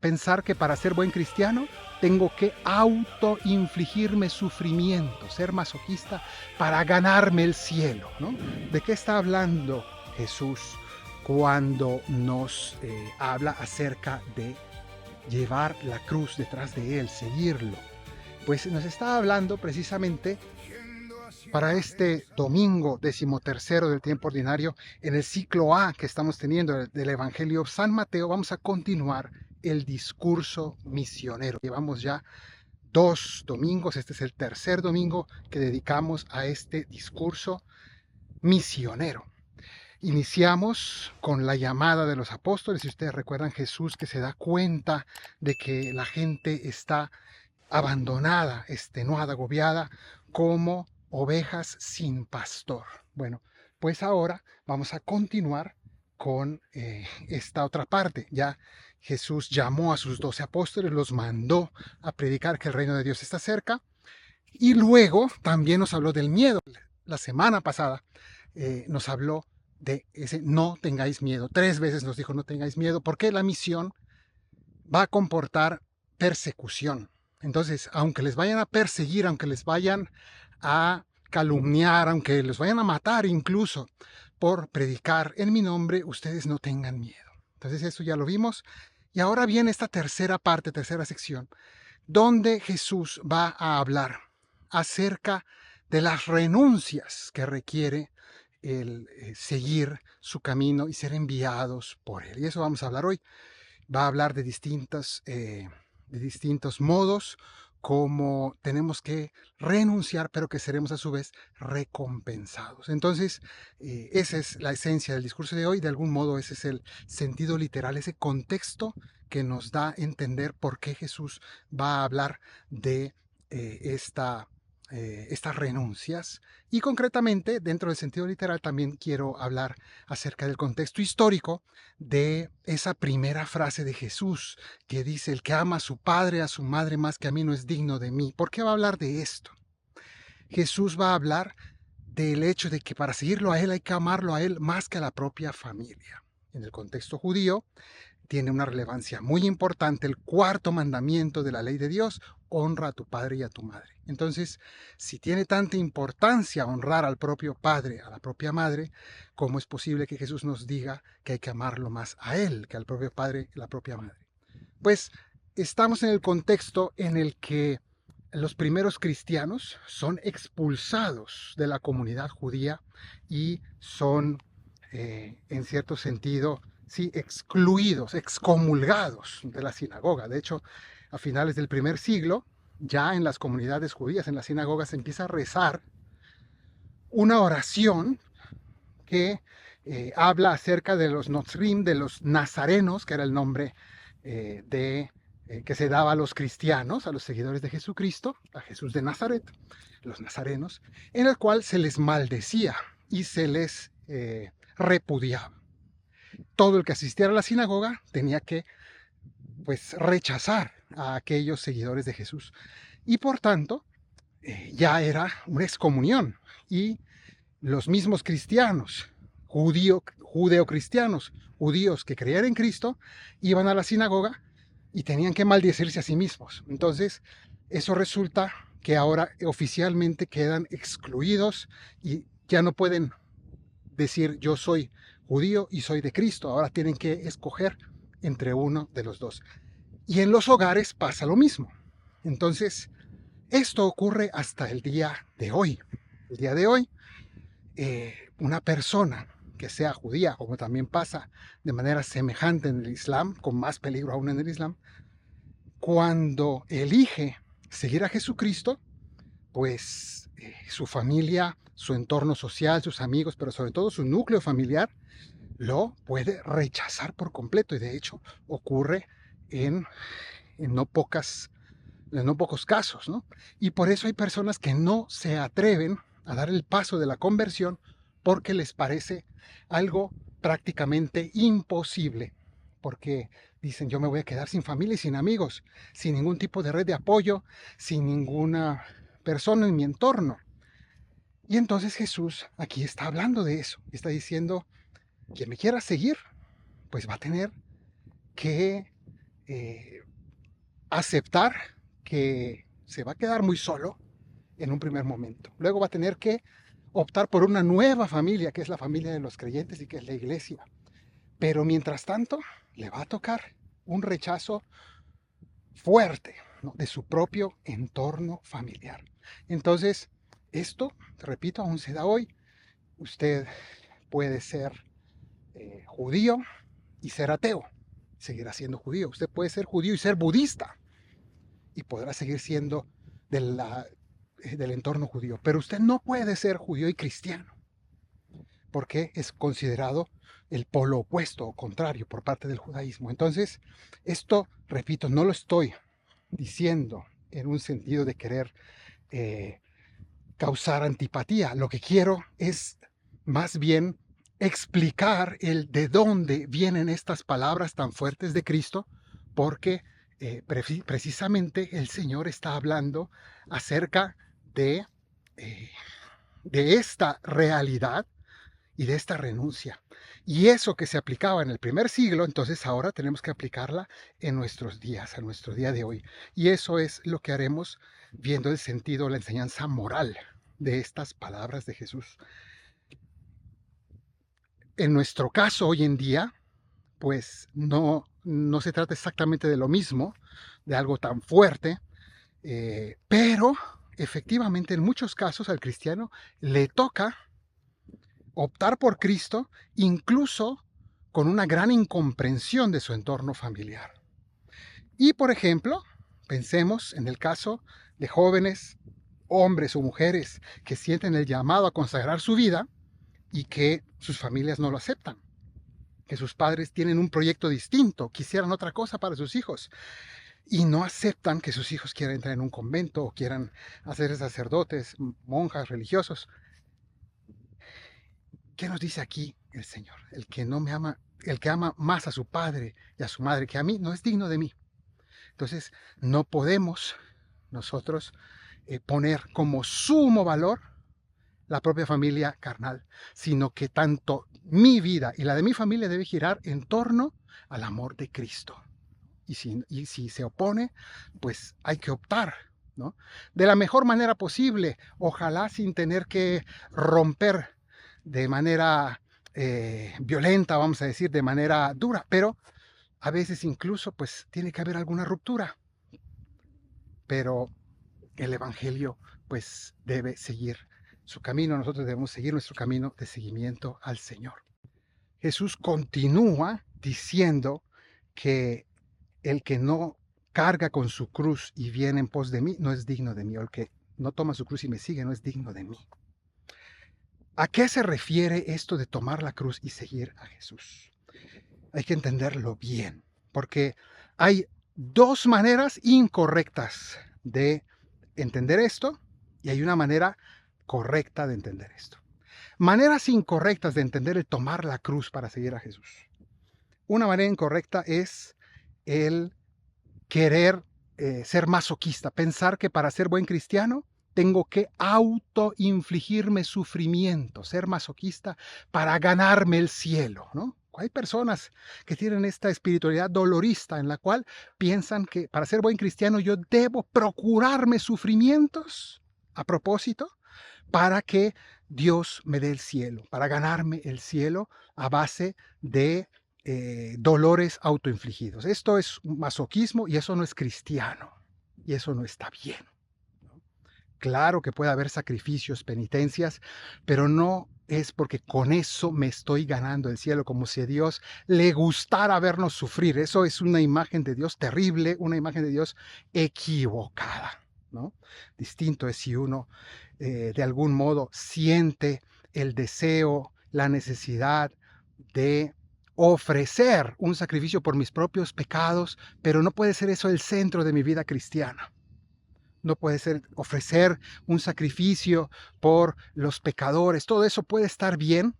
pensar que para ser buen cristiano tengo que autoinfligirme sufrimiento, ser masoquista para ganarme el cielo, ¿no? ¿De qué está hablando Jesús cuando nos habla acerca de llevar la cruz detrás de Él, seguirlo? Pues nos está hablando precisamente para este domingo 13º del tiempo ordinario, en el ciclo A que estamos teniendo del Evangelio San Mateo. Vamos a continuar el discurso misionero. Llevamos ya 2 domingos, este es el tercer domingo que dedicamos a este discurso misionero. Iniciamos con la llamada de los apóstoles. Si ustedes recuerdan, Jesús que se da cuenta de que la gente está abandonada, extenuada, agobiada, como ovejas sin pastor. Bueno, pues ahora vamos a continuar con esta otra parte. Ya Jesús llamó a sus 12 apóstoles, los mandó a predicar que el reino de Dios está cerca, y luego también nos habló del miedo. La semana pasada nos habló de ese no tengáis miedo. 3 veces nos dijo no tengáis miedo, porque la misión va a comportar persecución. Entonces, aunque les vayan a perseguir, aunque les vayan a calumniar, aunque les vayan a matar incluso por predicar en mi nombre, ustedes no tengan miedo. Entonces eso ya lo vimos. Y ahora viene esta tercera parte, tercera sección, donde Jesús va a hablar acerca de las renuncias que requiere el seguir su camino y ser enviados por Él. Y eso vamos a hablar hoy. Va a hablar de distintos modos, como tenemos que renunciar, pero que seremos a su vez recompensados. Entonces, esa es la esencia del discurso de hoy. De algún modo, ese es el sentido literal, ese contexto que nos da a entender por qué Jesús va a hablar de estas renuncias. Y concretamente, dentro del sentido literal, también quiero hablar acerca del contexto histórico de esa primera frase de Jesús que dice: el que ama a su padre, a su madre más que a mí no es digno de mí. ¿Por qué va a hablar de esto? Jesús va a hablar del hecho de que para seguirlo a Él hay que amarlo a Él más que a la propia familia. En el contexto judío tiene una relevancia muy importante el cuarto mandamiento de la ley de Dios: honra a tu padre y a tu madre. Entonces, si tiene tanta importancia honrar al propio padre, a la propia madre, ¿cómo es posible que Jesús nos diga que hay que amarlo más a Él que al propio padre y la propia madre? Pues estamos en el contexto en el que los primeros cristianos son expulsados de la comunidad judía y son, en cierto sentido, sí, excluidos, excomulgados de la sinagoga. De hecho, a finales del primer siglo, ya en las comunidades judías, en las sinagogas, se empieza a rezar una oración que habla acerca de los Notzrim, de los nazarenos, que era el nombre que se daba a los cristianos, a los seguidores de Jesucristo, a Jesús de Nazaret, los nazarenos, en el cual se les maldecía y se les repudiaba. Todo el que asistiera a la sinagoga tenía que, pues, rechazar a aquellos seguidores de Jesús. Y por tanto, ya era una excomunión. Y los mismos cristianos, judeocristianos, judíos que creían en Cristo, iban a la sinagoga y tenían que maldecirse a sí mismos. Entonces, eso resulta que ahora oficialmente quedan excluidos y ya no pueden decir yo soy judío y soy de Cristo. Ahora tienen que escoger entre uno de los dos. Y en los hogares pasa lo mismo. Entonces, esto ocurre hasta el día de hoy. El día de hoy, una persona que sea judía, como también pasa de manera semejante en el Islam, con más peligro aún en el Islam, cuando elige seguir a Jesucristo, pues su familia, su entorno social, sus amigos, pero sobre todo su núcleo familiar, lo puede rechazar por completo. Y de hecho ocurre en no pocos casos, ¿no? Y por eso hay personas que no se atreven a dar el paso de la conversión porque les parece algo prácticamente imposible. Porque dicen, yo me voy a quedar sin familia y sin amigos, sin ningún tipo de red de apoyo, sin ninguna persona en mi entorno. Y entonces Jesús aquí está hablando de eso. Está diciendo, quien me quiera seguir, pues va a tener que eh, aceptar que se va a quedar muy solo en un primer momento. Luego va a tener que optar por una nueva familia, que es la familia de los creyentes y que es la iglesia. Pero mientras tanto, le va a tocar un rechazo fuerte, ¿no?, de su propio entorno familiar. Entonces, esto, repito, aún se da hoy. Usted puede ser judío y ser ateo, seguirá siendo judío. Usted puede ser judío y ser budista y podrá seguir siendo del entorno judío. Pero usted no puede ser judío y cristiano, porque es considerado el polo opuesto o contrario por parte del judaísmo. Entonces, esto, repito, no lo estoy diciendo en un sentido de querer causar antipatía. Lo que quiero es más bien explicar el de dónde vienen estas palabras tan fuertes de Cristo, porque precisamente el Señor está hablando acerca de esta realidad y de esta renuncia. Y eso que se aplicaba en el primer siglo, entonces ahora tenemos que aplicarla en nuestros días, a nuestro día de hoy. Y eso es lo que haremos viendo el sentido, la enseñanza moral de estas palabras de Jesús. En nuestro caso hoy en día, pues no se trata exactamente de lo mismo, de algo tan fuerte, pero efectivamente en muchos casos al cristiano le toca optar por Cristo, incluso con una gran incomprensión de su entorno familiar. Y por ejemplo, pensemos en el caso de jóvenes, hombres o mujeres que sienten el llamado a consagrar su vida y que sus familias no lo aceptan, que sus padres tienen un proyecto distinto, quisieran otra cosa para sus hijos y no aceptan que sus hijos quieran entrar en un convento o quieran hacer sacerdotes, monjas, religiosos. ¿Qué nos dice aquí el Señor? El que no me ama, el que ama más a su padre y a su madre que a mí, no es digno de mí. Entonces, no podemos nosotros poner como sumo valor la propia familia carnal, sino que tanto mi vida y la de mi familia debe girar en torno al amor de Cristo. Y si se opone, pues hay que optar, ¿no?, de la mejor manera posible, ojalá sin tener que romper de manera violenta, vamos a decir, de manera dura, pero a veces incluso pues tiene que haber alguna ruptura. Pero el Evangelio pues debe seguir su camino, nosotros debemos seguir nuestro camino de seguimiento al Señor. Jesús continúa diciendo que el que no carga con su cruz y viene en pos de mí no es digno de mí, o el que no toma su cruz y me sigue no es digno de mí. ¿A qué se refiere esto de tomar la cruz y seguir a Jesús? Hay que entenderlo bien, porque hay dos maneras incorrectas de entender esto y hay una manera correcta de entender esto. Maneras incorrectas de entender el tomar la cruz para seguir a Jesús. Una manera incorrecta es el querer ser masoquista, pensar que para ser buen cristiano tengo que autoinfligirme sufrimiento, ser masoquista para ganarme el cielo, ¿no? Hay personas que tienen esta espiritualidad dolorista en la cual piensan que para ser buen cristiano yo debo procurarme sufrimientos a propósito para que Dios me dé el cielo, para ganarme el cielo a base de dolores autoinfligidos. Esto es un masoquismo y eso no es cristiano y eso no está bien. Claro que puede haber sacrificios, penitencias, pero no es porque con eso me estoy ganando el cielo, como si a Dios le gustara vernos sufrir. Eso es una imagen de Dios terrible, una imagen de Dios equivocada, ¿no? Distinto es si uno de algún modo siente el deseo, la necesidad de ofrecer un sacrificio por mis propios pecados, pero no puede ser eso el centro de mi vida cristiana. No puede ser ofrecer un sacrificio por los pecadores. Todo eso puede estar bien,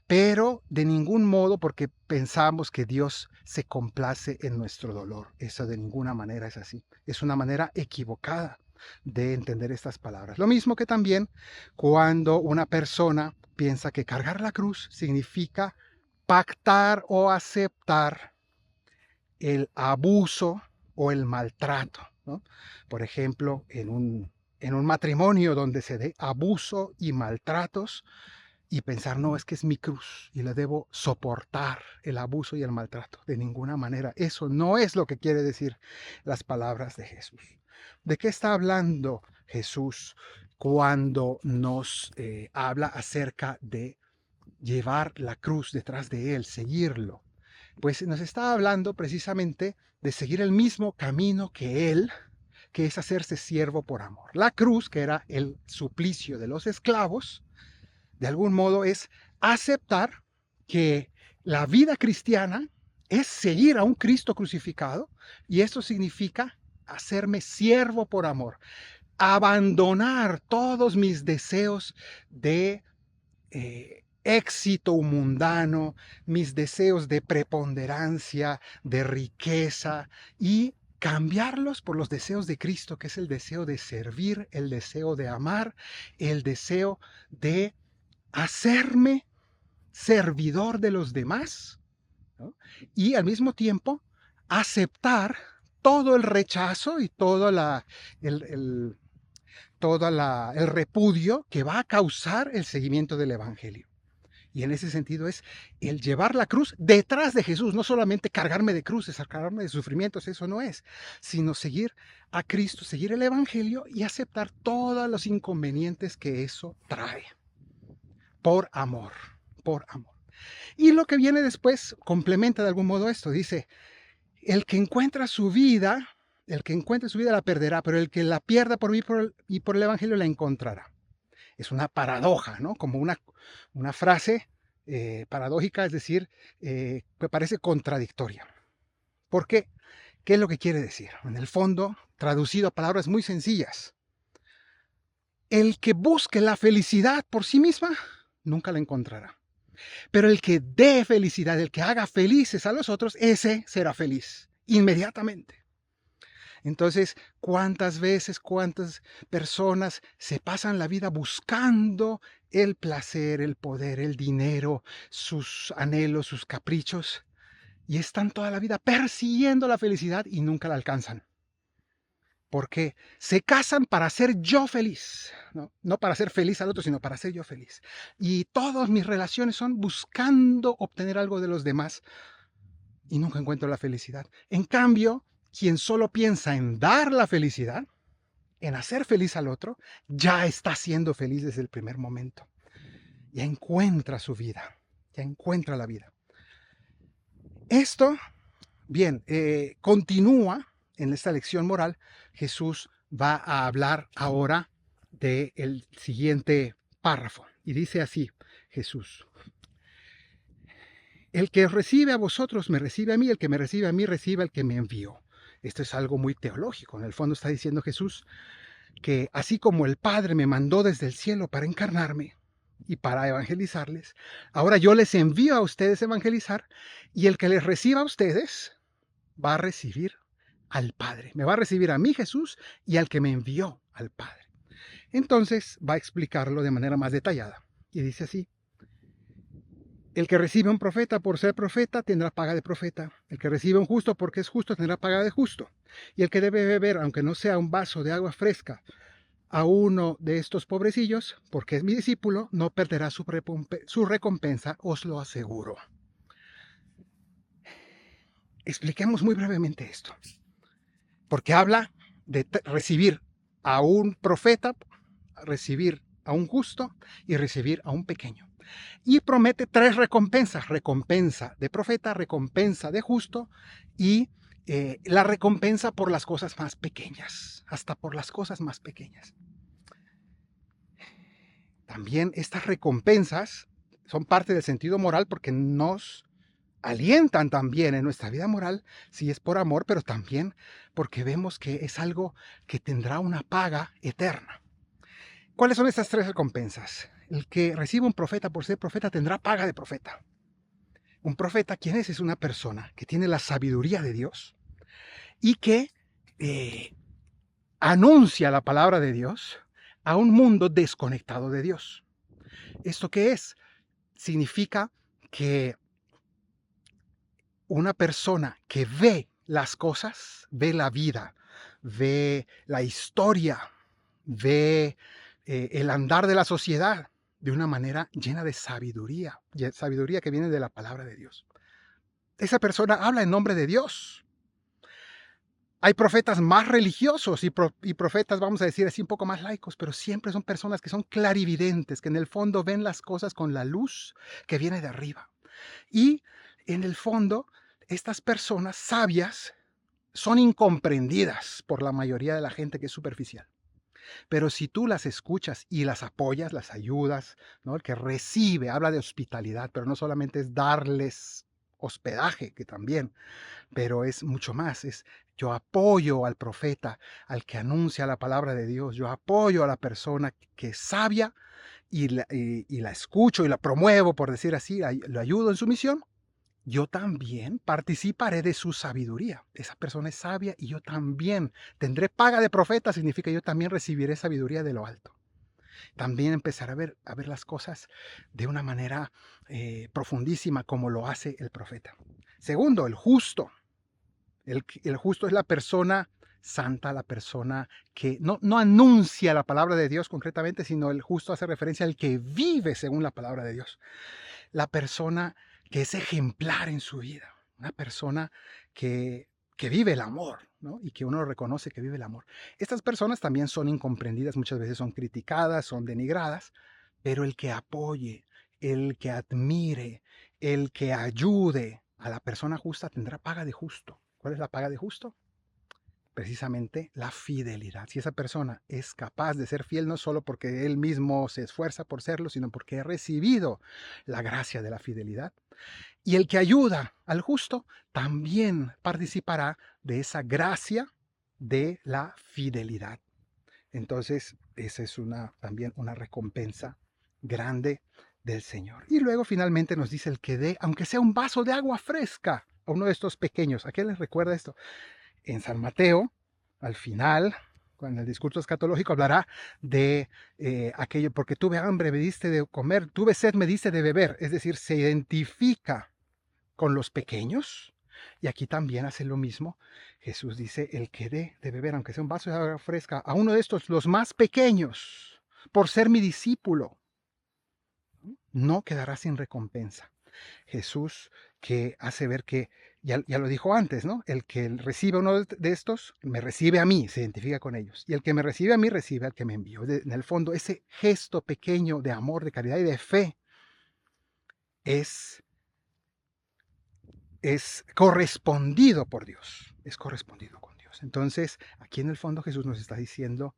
pero de ningún modo porque pensamos que Dios se complace en nuestro dolor. Eso de ninguna manera es así. Es una manera equivocada de entender estas palabras. Lo mismo que también cuando una persona piensa que cargar la cruz significa pactar o aceptar el abuso o el maltrato, ¿no? Por ejemplo, en un matrimonio donde se dé abuso y maltratos, y pensar, no, es que es mi cruz y le debo soportar el abuso y el maltrato. De ninguna manera. Eso no es lo que quiere decir las palabras de Jesús. ¿De qué está hablando Jesús cuando nos habla acerca de llevar la cruz detrás de Él, seguirlo? Pues nos está hablando precisamente de seguir el mismo camino que Él, que es hacerse siervo por amor. La cruz, que era el suplicio de los esclavos, de algún modo es aceptar que la vida cristiana es seguir a un Cristo crucificado, y esto significa hacerme siervo por amor, abandonar todos mis deseos de éxito mundano, mis deseos de preponderancia, de riqueza, y cambiarlos por los deseos de Cristo, que es el deseo de servir, el deseo de amar, el deseo de hacerme servidor de los demás, ¿no? Y al mismo tiempo aceptar todo el rechazo y todo el, el repudio que va a causar el seguimiento del Evangelio. Y en ese sentido es el llevar la cruz detrás de Jesús, no solamente cargarme de cruces, cargarme de sufrimientos, eso no es, sino seguir a Cristo, seguir el Evangelio y aceptar todos los inconvenientes que eso trae. Por amor, por amor. Y lo que viene después complementa de algún modo esto. Dice, el que encuentra su vida, el que encuentre su vida la perderá, pero el que la pierda por mí y por el Evangelio la encontrará. Es una paradoja, ¿no? Como una frase paradójica, es decir, que parece contradictoria. ¿Por qué? ¿Qué es lo que quiere decir? En el fondo, traducido a palabras muy sencillas. El que busque la felicidad por sí misma, nunca la encontrará. Pero el que dé felicidad, el que haga felices a los otros, ese será feliz inmediatamente. Entonces, ¿cuántas veces, cuántas personas se pasan la vida buscando el placer, el poder, el dinero, sus anhelos, sus caprichos? Y están toda la vida persiguiendo la felicidad y nunca la alcanzan. Porque se casan para ser yo feliz, ¿no? No para ser feliz al otro, sino para ser yo feliz. Y todas mis relaciones son buscando obtener algo de los demás y nunca encuentro la felicidad. En cambio, quien solo piensa en dar la felicidad, en hacer feliz al otro, ya está siendo feliz desde el primer momento. Ya encuentra su vida, ya encuentra la vida. Esto, bien, continúa en esta lección moral. Jesús va a hablar ahora del siguiente párrafo. Y dice así, Jesús: el que recibe a vosotros me recibe a mí, el que me recibe a mí recibe al que me envió. Esto es algo muy teológico. En el fondo está diciendo Jesús que así como el Padre me mandó desde el cielo para encarnarme y para evangelizarles, ahora yo les envío a ustedes a evangelizar, y el que les reciba a ustedes va a recibir al Padre. Me va a recibir a mí, Jesús, y al que me envió, al Padre. Entonces va a explicarlo de manera más detallada. Y dice así: el que recibe a un profeta por ser profeta tendrá paga de profeta. El que recibe a un justo porque es justo tendrá paga de justo. Y el que debe beber, aunque no sea un vaso de agua fresca, a uno de estos pobrecillos, porque es mi discípulo, no perderá su recompensa, os lo aseguro. Expliquemos muy brevemente esto. Porque habla de recibir a un profeta, recibir a un justo y recibir a un pequeño. Y promete 3 recompensas: recompensa de profeta, recompensa de justo y la recompensa por las cosas más pequeñas, hasta por las cosas más pequeñas. También estas recompensas son parte del sentido moral porque nos alientan también en nuestra vida moral, si es por amor, pero también porque vemos que es algo que tendrá una paga eterna. ¿Cuáles son estas 3 recompensas? El que recibe un profeta por ser profeta tendrá paga de profeta. Un profeta, ¿quién es? Es una persona que tiene la sabiduría de Dios y que anuncia la palabra de Dios a un mundo desconectado de Dios. ¿Esto qué es? Significa que una persona que ve las cosas, ve la vida, ve la historia, ve el andar de la sociedad de una manera llena de sabiduría, sabiduría que viene de la palabra de Dios. Esa persona habla en nombre de Dios. Hay profetas más religiosos y profetas, vamos a decir así, un poco más laicos, pero siempre son personas que son clarividentes, que en el fondo ven las cosas con la luz que viene de arriba. Y en el fondo, estas personas sabias son incomprendidas por la mayoría de la gente que es superficial. Pero si tú las escuchas y las apoyas, las ayudas, ¿no? El que recibe, habla de hospitalidad, pero no solamente es darles hospedaje, que también, pero es mucho más, es yo apoyo al profeta, al que anuncia la palabra de Dios, yo apoyo a la persona que es sabia y la escucho y la promuevo, por decir así, lo ayudo en su misión. Yo también participaré de su sabiduría. Esa persona es sabia y yo también tendré paga de profeta, significa yo también recibiré sabiduría de lo alto. También empezaré a ver las cosas de una manera profundísima como lo hace el profeta. Segundo, el justo. El justo es la persona santa, la persona que no anuncia la palabra de Dios concretamente, sino el justo hace referencia al que vive según la palabra de Dios. La persona que es ejemplar en su vida, una persona que vive el amor, ¿no? Y que uno reconoce que vive el amor. Estas personas también son incomprendidas, muchas veces son criticadas, son denigradas, pero el que apoye, el que admire, el que ayude a la persona justa tendrá paga de justo. ¿Cuál es la paga de justo? Precisamente la fidelidad. Si esa persona es capaz de ser fiel no solo porque él mismo se esfuerza por serlo, sino porque ha recibido la gracia de la fidelidad. Y el que ayuda al justo también participará de esa gracia de la fidelidad. Entonces, esa es también una recompensa grande del Señor. Y luego finalmente nos dice el que dé, aunque sea un vaso de agua fresca, a uno de estos pequeños. ¿A qué les recuerda esto? En San Mateo, al final, cuando el discurso escatológico hablará de aquello, porque tuve hambre, me diste de comer, tuve sed, me diste de beber. Es decir, se identifica con los pequeños. Y aquí también hace lo mismo. Jesús dice, el que dé de beber, aunque sea un vaso de agua fresca, a uno de estos, los más pequeños, por ser mi discípulo, no quedará sin recompensa. Jesús que hace ver que, ya lo dijo antes, ¿no? El que recibe uno de estos, me recibe a mí, se identifica con ellos. Y el que me recibe a mí, recibe al que me envió. En el fondo, ese gesto pequeño de amor, de caridad y de fe es correspondido por Dios, es correspondido con Dios. Entonces, aquí en el fondo Jesús nos está diciendo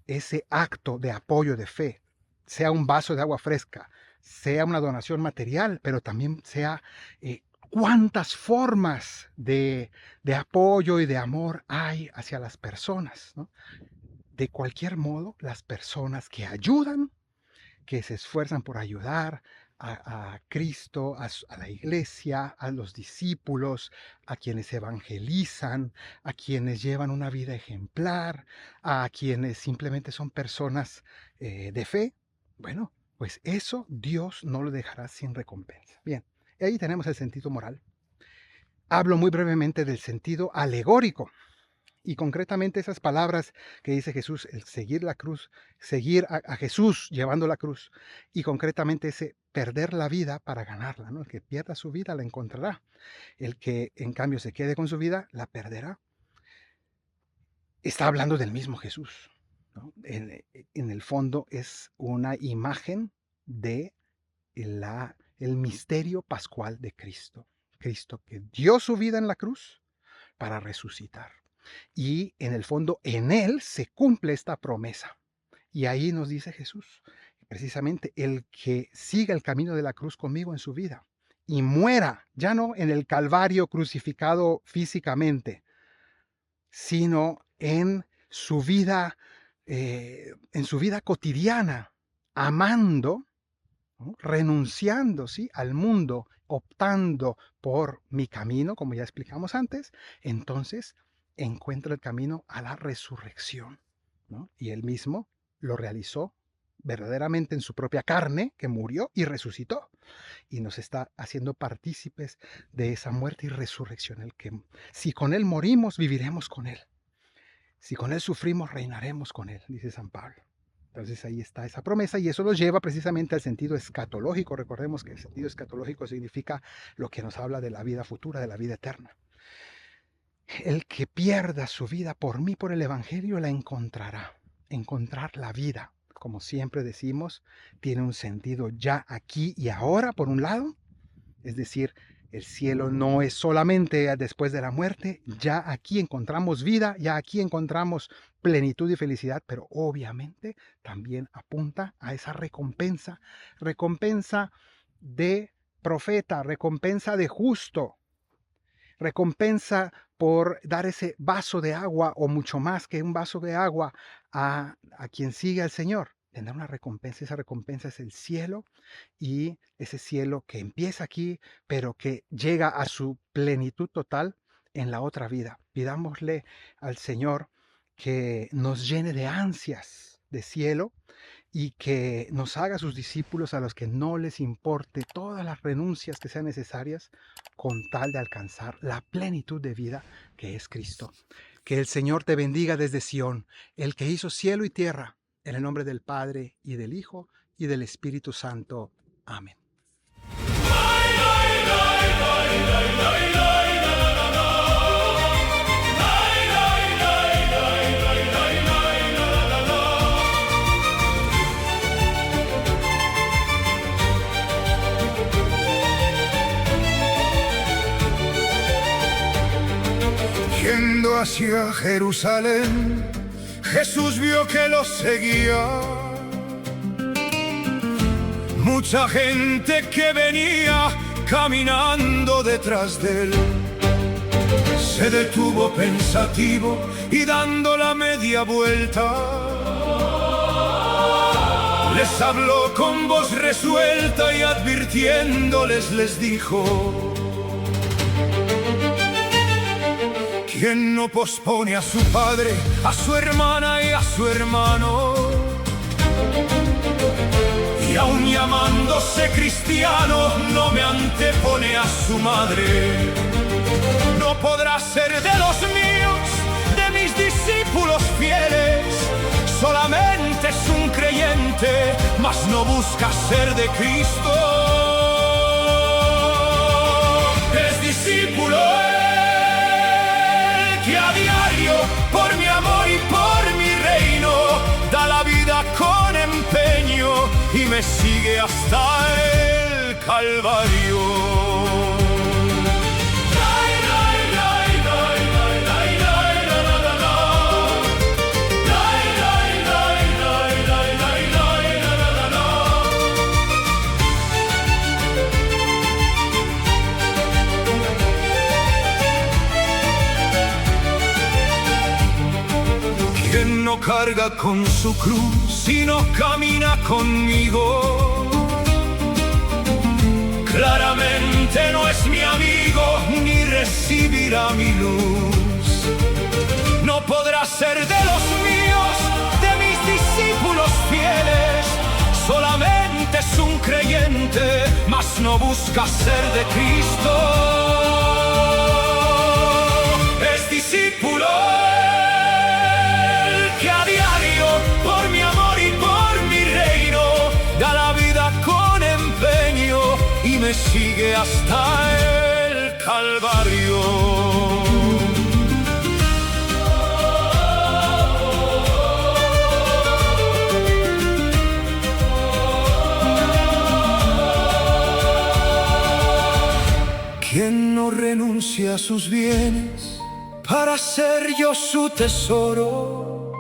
ese acto de apoyo de fe, sea un vaso de agua fresca, sea una donación material, pero también sea cuántas formas de apoyo y de amor hay hacia las personas, ¿no? De cualquier modo, las personas que ayudan, que se esfuerzan por ayudar a Cristo, a la iglesia, a los discípulos, a quienes evangelizan, a quienes llevan una vida ejemplar, a quienes simplemente son personas de fe. Bueno, pues eso Dios no lo dejará sin recompensa. Bien, ahí tenemos el sentido moral. Hablo muy brevemente del sentido alegórico. Y concretamente esas palabras que dice Jesús, el seguir la cruz, seguir a Jesús llevando la cruz, y concretamente ese perder la vida para ganarla, ¿no? El que pierda su vida la encontrará. El que en cambio se quede con su vida la perderá. Está hablando del mismo Jesús, ¿no? En el fondo es una imagen de el misterio pascual de Cristo. Cristo que dio su vida en la cruz para resucitar. Y en el fondo, en Él se cumple esta promesa. Y ahí nos dice Jesús, precisamente, el que siga el camino de la cruz conmigo en su vida y muera, ya no en el Calvario crucificado físicamente, sino en su vida cotidiana, amando, ¿no? Renunciando, ¿sí? Al mundo, optando por mi camino, como ya explicamos antes, entonces encuentra el camino a la resurrección, ¿no? Y él mismo lo realizó verdaderamente en su propia carne, que murió y resucitó, y nos está haciendo partícipes de esa muerte y resurrección. El que, si con Él morimos, viviremos con Él. Si con Él sufrimos, reinaremos con Él, dice San Pablo. Entonces ahí está esa promesa y eso nos lleva precisamente al sentido escatológico. Recordemos que el sentido escatológico significa lo que nos habla de la vida futura, de la vida eterna. El que pierda su vida por mí, por el Evangelio, la encontrará. Encontrar la vida, como siempre decimos, tiene un sentido ya aquí y ahora, por un lado. Es decir, el cielo no es solamente después de la muerte, ya aquí encontramos vida, ya aquí encontramos plenitud y felicidad, pero obviamente también apunta a esa recompensa, recompensa de profeta, recompensa de justo, recompensa por dar ese vaso de agua o mucho más que un vaso de agua a quien sigue al Señor. Tendrá una recompensa, esa recompensa es el cielo y ese cielo que empieza aquí, pero que llega a su plenitud total en la otra vida. Pidámosle al Señor que nos llene de ansias de cielo y que nos haga sus discípulos a los que no les importe todas las renuncias que sean necesarias con tal de alcanzar la plenitud de vida que es Cristo. Que el Señor te bendiga desde Sión, el que hizo cielo y tierra, en el nombre del Padre y del Hijo y del Espíritu Santo. Amén. Yendo hacia Jerusalén, Jesús vio que los seguía mucha gente que venía caminando detrás de él. Se detuvo pensativo y dando la media vuelta les habló con voz resuelta y advirtiéndoles les dijo: quien no pospone a su padre, a su hermana y a su hermano, y aun llamándose cristiano, no me antepone a su madre, no podrá ser de los míos, de mis discípulos fieles. Solamente es un creyente, mas no busca ser de Cristo. Es discípulo que a diario, por mi amor y por mi reino, da la vida con empeño y me sigue hasta el Calvario. Quien no carga con su cruz y no camina conmigo, claramente no es mi amigo ni recibirá mi luz. No podrá ser de los míos, de mis discípulos fieles. Solamente es un creyente, mas no busca ser de Cristo. Es discípulo que a diario, por mi amor y por mi reino, da la vida con empeño y me sigue hasta el Calvario. Quien no renuncia a sus bienes para ser yo su tesoro,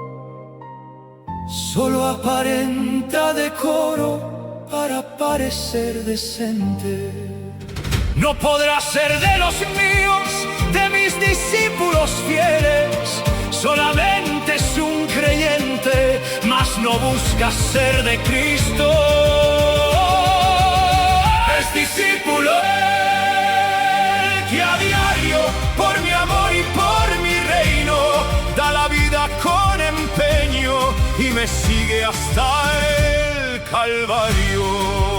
solo aparenta decoro para parecer decente. No podrá ser de los míos, de mis discípulos fieles. Solamente es un creyente, mas no busca ser de Cristo. Es discípulo que a diario, por mi amor y por mi reino, da la vida con empeño y me sigue hasta él. Calvario.